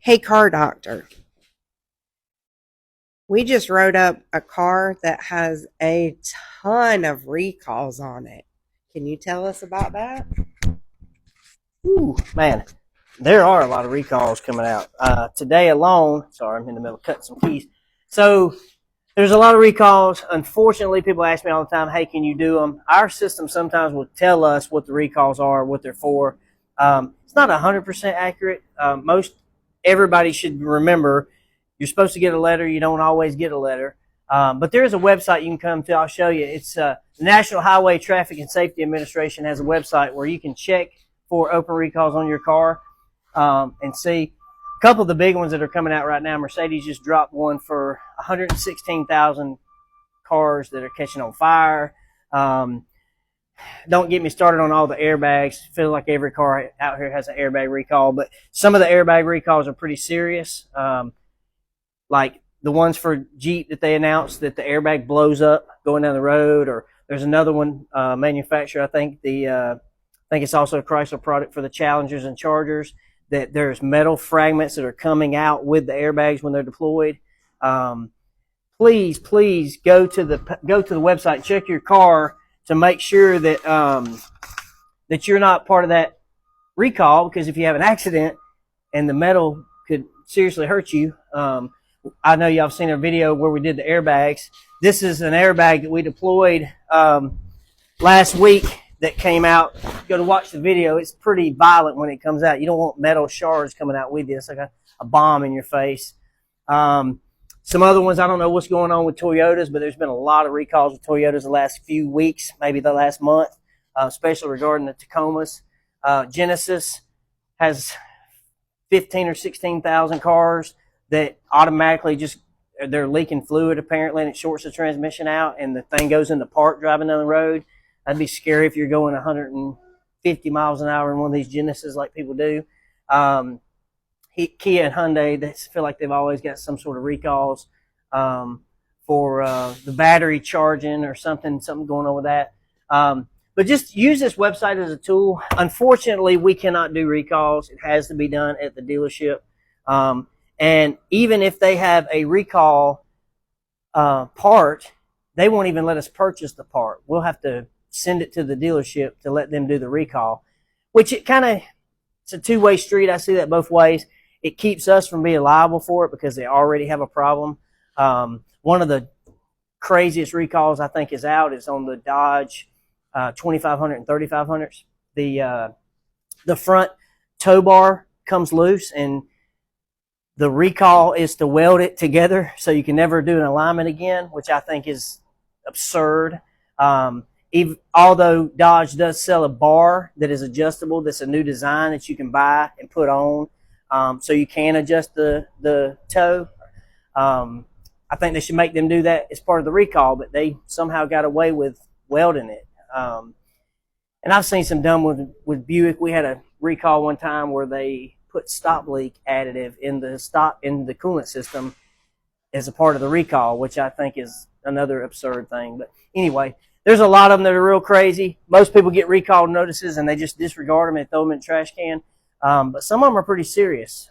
Hey, car doctor. We just wrote up a car that has a ton of recalls on it. Can you tell us about that? Ooh, man, there are a lot of recalls coming out. Today alone, sorry, I'm in the middle of cutting some keys. So there's a lot of recalls. Unfortunately, people ask me all the time, hey, can you do them? Our system sometimes will tell us what the recalls are, what they're for. It's not 100% accurate. Everybody should remember you're supposed to get a letter. You don't always get a letter. But there is a website you can come to. I'll show you. It's the National Highway Traffic and Safety Administration has a website where you can check for open recalls on your car and see. A couple of the big ones that are coming out right now, Mercedes just dropped one for 116,000 cars that are catching on fire. Don't get me started on all the airbags. Feel like every car out here has an airbag recall, but some of the airbag recalls are pretty serious. Like the ones for Jeep that they announced that the airbag blows up going down the road, or there's another one manufacturer. I think it's also a Chrysler product for the Challengers and Chargers, that there's metal fragments that are coming out with the airbags when they're deployed. Please go to the website, check your car to make sure that that you're not part of that recall, because if you have an accident and the metal could seriously hurt you. I know y'all have seen a video where we did the airbags. This is an airbag that we deployed last week that came out. Go to watch the video. It's pretty violent when it comes out. You don't want metal shards coming out with you. It's like a bomb in your face. Some other ones, I don't know what's going on with Toyotas, but there's been a lot of recalls with Toyotas the last few weeks, maybe the last month, especially regarding the Tacomas. Genesis has 15 or 16,000 cars that automatically they're leaking fluid apparently, and it shorts the transmission out, and the thing goes into park driving down the road. That'd be scary if you're going 150 miles an hour in one of these Genesis like people do. Kia and Hyundai, they feel like they've always got some sort of recalls for the battery charging or something going on with that. But just use this website as a tool. Unfortunately, we cannot do recalls. It has to be done at the dealership. And even if they have a recall part, they won't even let us purchase the part. We'll have to send it to the dealership to let them do the recall, which it's a two-way street. I see that both ways. It keeps us from being liable for it because they already have a problem. One of the craziest recalls I think is on the Dodge 2500 and 3500s. The front tow bar comes loose, and the recall is to weld it together so you can never do an alignment again, which I think is absurd. Although Dodge does sell a bar that is adjustable, that's a new design that you can buy and put on, so you can adjust the toe. I think they should make them do that as part of the recall, but they somehow got away with welding it. And I've seen some done with Buick. We had a recall one time where they put stop leak additive in the coolant system as a part of the recall, which I think is another absurd thing. But anyway, there's a lot of them that are real crazy. Most people get recall notices and they just disregard them and throw them in the trash can. But some of them are pretty serious.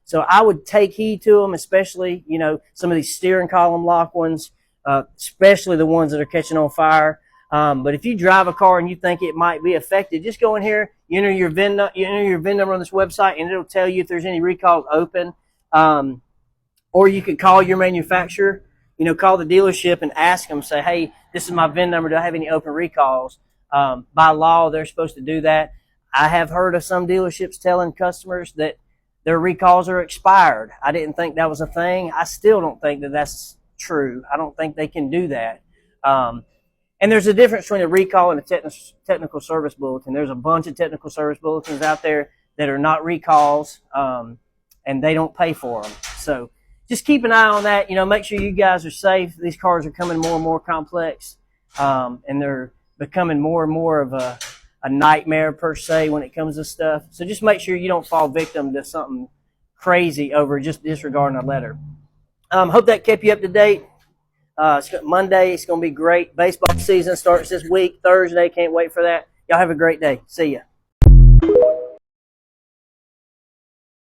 So I would take heed to them, especially, some of these steering column lock ones, especially the ones that are catching on fire. But if you drive a car and you think it might be affected, just go in here, you enter your VIN number on this website, and it'll tell you if there's any recalls open. Or you could call your manufacturer, call the dealership and ask them, say, hey, this is my VIN number. Do I have any open recalls? By law, they're supposed to do that. I have heard of some dealerships telling customers that their recalls are expired. I didn't think that was a thing. I still don't think that that's true. I don't think they can do that. And there's a difference between a recall and a technical service bulletin. There's a bunch of technical service bulletins out there that are not recalls, and they don't pay for them. So just keep an eye on that. Make sure you guys are safe. These cars are coming more and more complex, and they're becoming more and more of a nightmare per se when it comes to stuff. So just make sure you don't fall victim to something crazy over just disregarding a letter. Hope that kept you up to date. Monday, it's going to be great. Baseball season starts this week, Thursday. Can't wait for that. Y'all have a great day. See ya.